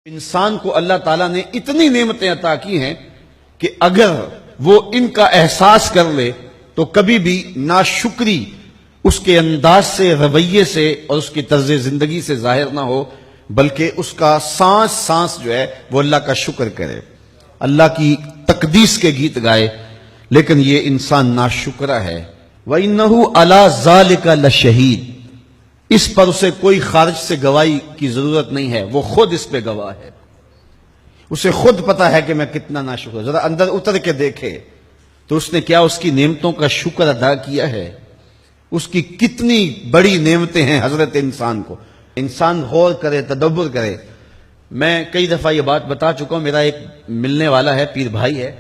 انسان کو اللہ تعالیٰ نے اتنی نعمتیں عطا کی ہیں کہ اگر وہ ان کا احساس کر لے تو کبھی بھی ناشکری اس کے انداز سے، رویے سے اور اس کی طرز زندگی سے ظاہر نہ ہو، بلکہ اس کا سانس سانس جو ہے وہ اللہ کا شکر کرے، اللہ کی تقدیس کے گیت گائے۔ لیکن یہ انسان ناشکرہ ہے۔ وَإِنَّهُ عَلَى ذَلِكَ لَشَهِيدٌ، اس پر اسے کوئی خارج سے گواہی کی ضرورت نہیں ہے، وہ خود اس پہ گواہ ہے۔ اسے خود پتا ہے کہ میں کتنا ناشکر ہوں۔ ذرا اندر اتر کے دیکھے تو اس نے کیا اس کی نعمتوں کا شکر ادا کیا ہے؟ اس کی کتنی بڑی نعمتیں ہیں حضرت انسان کو۔ انسان غور کرے، تدبر کرے۔ میں کئی دفعہ یہ بات بتا چکا ہوں، میرا ایک ملنے والا ہے، پیر بھائی ہے،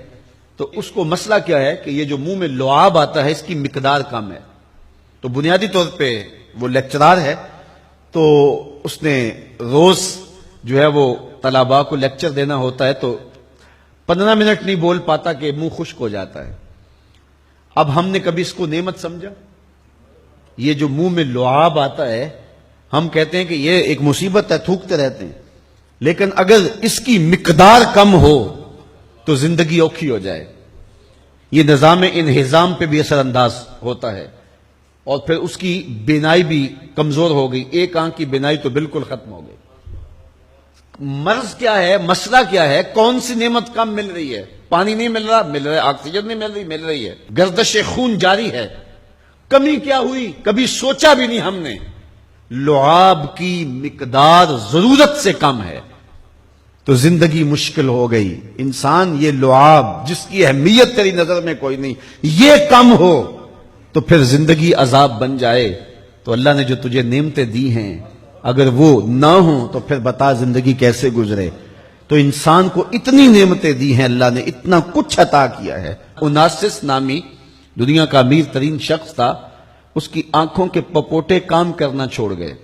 تو اس کو مسئلہ کیا ہے کہ یہ جو منہ میں لعاب آتا ہے اس کی مقدار کم ہے۔ تو بنیادی طور پہ وہ لیکچرار ہے، تو اس نے روز جو ہے وہ طلباء کو لیکچر دینا ہوتا ہے، تو 15 منٹ نہیں بول پاتا کہ منہ خشک ہو جاتا ہے۔ اب ہم نے کبھی اس کو نعمت سمجھا؟ یہ جو منہ میں لعاب آتا ہے، ہم کہتے ہیں کہ یہ ایک مصیبت ہے، تھوکتے رہتے ہیں، لیکن اگر اس کی مقدار کم ہو تو زندگی اوکھی ہو جائے۔ یہ نظام انہضام پہ بھی اثر انداز ہوتا ہے، اور پھر اس کی بینائی بھی کمزور ہو گئی، ایک آنکھ کی بینائی تو بالکل ختم ہو گئی۔ مرض کیا ہے، مسئلہ کیا ہے؟ کون سی نعمت کم مل رہی ہے؟ پانی نہیں مل رہا، مل رہا ہے۔ آکسیجن نہیں مل رہی ہے۔ گردش خون جاری ہے۔ کمی کیا ہوئی؟ کبھی سوچا بھی نہیں ہم نے۔ لعاب کی مقدار ضرورت سے کم ہے تو زندگی مشکل ہو گئی۔ انسان یہ لعاب جس کی اہمیت تیری نظر میں کوئی نہیں، یہ کم ہو تو پھر زندگی عذاب بن جائے۔ تو اللہ نے جو تجھے نعمتیں دی ہیں اگر وہ نہ ہوں تو پھر بتا زندگی کیسے گزرے۔ تو انسان کو اتنی نعمتیں دی ہیں اللہ نے، اتنا کچھ عطا کیا ہے۔ اوناسس نامی دنیا کا امیر ترین شخص تھا، اس کی آنکھوں کے پپوٹے کام کرنا چھوڑ گئے۔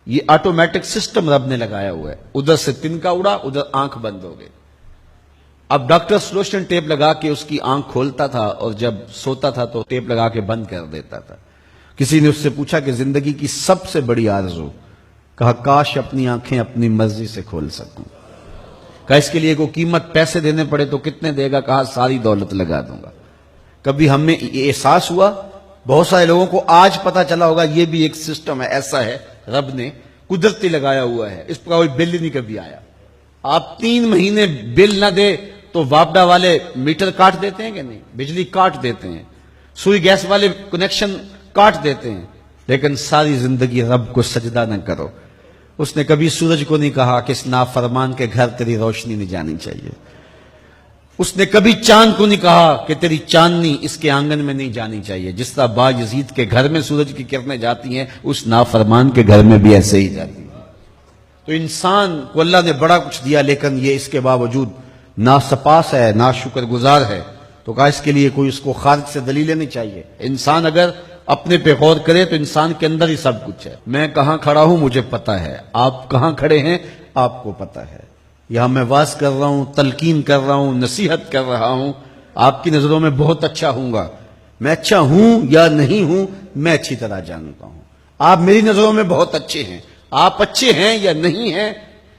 یہ آٹومیٹک سسٹم رب نے لگایا ہوا ہے، ادھر سے تنکا اڑا، ادھر آنکھ بند ہو گئی۔ اب ڈاکٹر سلوشن ٹیپ لگا کے اس کی آنکھ کھولتا تھا، اور جب سوتا تھا تو ٹیپ لگا کے بند کر دیتا تھا۔ کسی نے اس سے پوچھا کہ زندگی کی سب سے بڑی آرزو؟ کہا کاش اپنی آنکھیں اپنی مرضی سے کھول سکوں۔ کہا اس کے لیے کوئی قیمت پیسے دینے پڑے تو کتنے دے گا؟ کہا ساری دولت لگا دوں گا۔ کبھی ہمیں یہ احساس ہوا؟ بہت سارے لوگوں کو آج پتا چلا ہوگا یہ بھی ایک سسٹم ہے، ایسا ہے، رب نے قدرتی لگایا ہوا ہے، اس پر کوئی بل ہی نہیں کبھی آیا۔ آپ 3 مہینے بل نہ دے تو واپڈا والے میٹر کاٹ دیتے ہیں کہ نہیں؟ بجلی کاٹ دیتے ہیں، سوئی گیس والے کنیکشن کاٹ دیتے ہیں، لیکن ساری زندگی رب کو سجدہ نہ کرو۔ اس نے کبھی سورج کو نہیں کہا کہ اس نافرمان کے گھر تیری روشنی نہیں جانی چاہیے۔ اس نے کبھی چاند کو نہیں کہا کہ تیری چاندنی اس کے آنگن میں نہیں جانی چاہیے۔ جس طرح با یزید کے گھر میں سورج کی کرنیں جاتی ہیں، اس نافرمان کے گھر میں بھی ایسے ہی جاتی ہیں۔ تو انسان کو اللہ نے بڑا کچھ دیا، لیکن یہ اس کے باوجود ناسپاس ہے، ناشکر گزار ہے۔ تو کہا اس کے لیے کوئی اس کو خارج سے دلیلیں نہیں چاہیے۔ انسان اگر اپنے پہ غور کرے تو انسان کے اندر ہی سب کچھ ہے۔ میں کہاں کھڑا ہوں مجھے پتا ہے، آپ کہاں کھڑے ہیں آپ کو پتا ہے۔ یہاں میں واز کر رہا ہوں، تلقین کر رہا ہوں، نصیحت کر رہا ہوں، آپ کی نظروں میں بہت اچھا ہوں گا۔ میں اچھا ہوں یا نہیں ہوں میں اچھی طرح جانتا ہوں۔ آپ میری نظروں میں بہت اچھے ہیں، آپ اچھے ہیں یا نہیں ہیں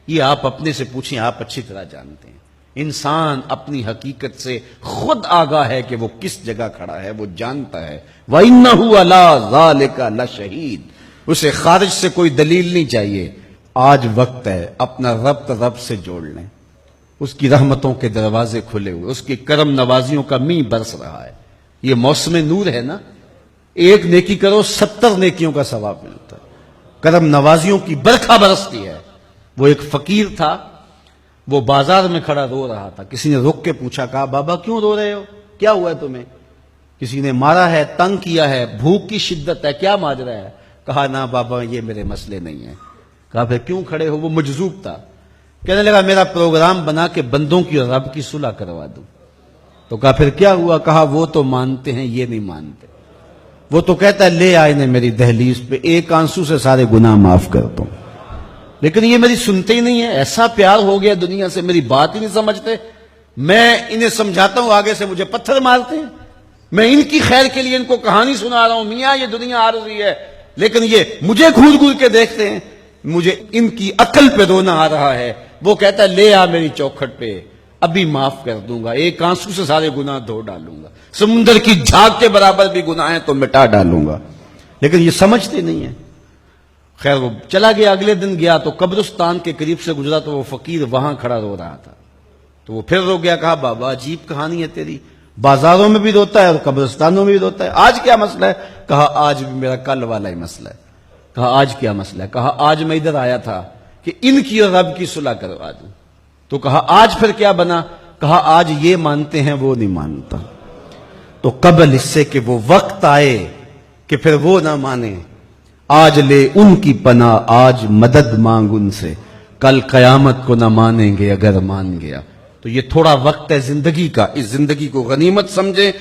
یہ آپ اپنے سے پوچھیں، آپ اچھی طرح جانتے ہیں۔ انسان اپنی حقیقت سے خود آگاہ ہے کہ وہ کس جگہ کھڑا ہے، وہ جانتا ہے۔ وَإِنَّهُ عَلَى ذَلِكَ لَشَهِيدٌ، اسے خارج سے کوئی دلیل نہیں چاہیے۔ آج وقت ہے اپنا رب سے جوڑ لیں۔ اس کی رحمتوں کے دروازے کھلے ہوئے، اس کی کرم نوازیوں کا می برس رہا ہے۔ یہ موسم نور ہے نا، ایک نیکی کرو 70 نیکیوں کا ثواب ملتا ہے۔ کرم نوازیوں کی برکھا برستی ہے۔ وہ ایک فقیر تھا، وہ بازار میں کھڑا رو رہا تھا۔ کسی نے رک کے پوچھا، کہا بابا کیوں رو رہے ہو، کیا ہوا ہے تمہیں؟ کسی نے مارا ہے، تنگ کیا ہے، بھوک کی شدت ہے، کیا ماجرا ہے؟ کہا نہ بابا یہ میرے مسئلے نہیں ہیں۔ کہا پھر کیوں کھڑے ہو؟ وہ مجذوب تھا، کہنے لگا میرا پروگرام بنا کے بندوں کی اور رب کی صلح کروا دوں۔ تو کہا پھر کیا ہوا؟ کہا وہ تو مانتے ہیں یہ نہیں مانتے۔ وہ تو کہتا ہے لے آئے نے میری دہلیز پہ، ایک آنسو سے سارے گناہ معاف کر دوں، لیکن یہ میری سنتے ہی نہیں ہے۔ ایسا پیار ہو گیا دنیا سے، میری بات ہی نہیں سمجھتے۔ میں انہیں سمجھاتا ہوں، آگے سے مجھے پتھر مارتے ہیں۔ میں ان کی خیر کے لیے ان کو کہانی سنا رہا ہوں، میاں یہ دنیا عارضی ہے، لیکن یہ مجھے گھور گھور کے دیکھتے ہیں۔ مجھے ان کی عقل پہ رونا آ رہا ہے وہ کہتا ہے لے آ میری چوکھٹ پہ، ابھی معاف کر دوں گا، ایک آنسو سے سارے گناہ دھو ڈالوں گا، سمندر کی جھاگ کے برابر بھی گناہ ہیں تو مٹا ڈالوں گا. لیکن یہ سمجھتے نہیں ہیں. خیر وہ چلا گیا. اگلے دن گیا تو قبرستان کے قریب سے گزرا تو وہ فقیر وہاں کھڑا رو رہا تھا. تو وہ پھر رو گیا. کہا بابا عجیب کہانی ہے تیری، بازاروں میں بھی روتا ہے اور قبرستانوں میں بھی روتا ہے، آج کیا مسئلہ ہے؟ کہا آج بھی میرا کل والا ہی مسئلہ ہے. کہا آج کیا مسئلہ ہے؟ کہا آج میں ادھر آیا تھا کہ ان کی اور رب کی صلح کروا دوں. تو کہا آج پھر کیا بنا؟ کہا آج یہ مانتے ہیں وہ نہیں مانتا. تو قبل اس سے کہ وہ وقت آئے کہ پھر وہ نہ مانے، آج لے ان کی پناہ، آج مدد مانگ ان سے، کل قیامت کو نہ مانیں گے اگر مان گیا. تو یہ تھوڑا وقت ہے زندگی کا، اس زندگی کو غنیمت سمجھیں.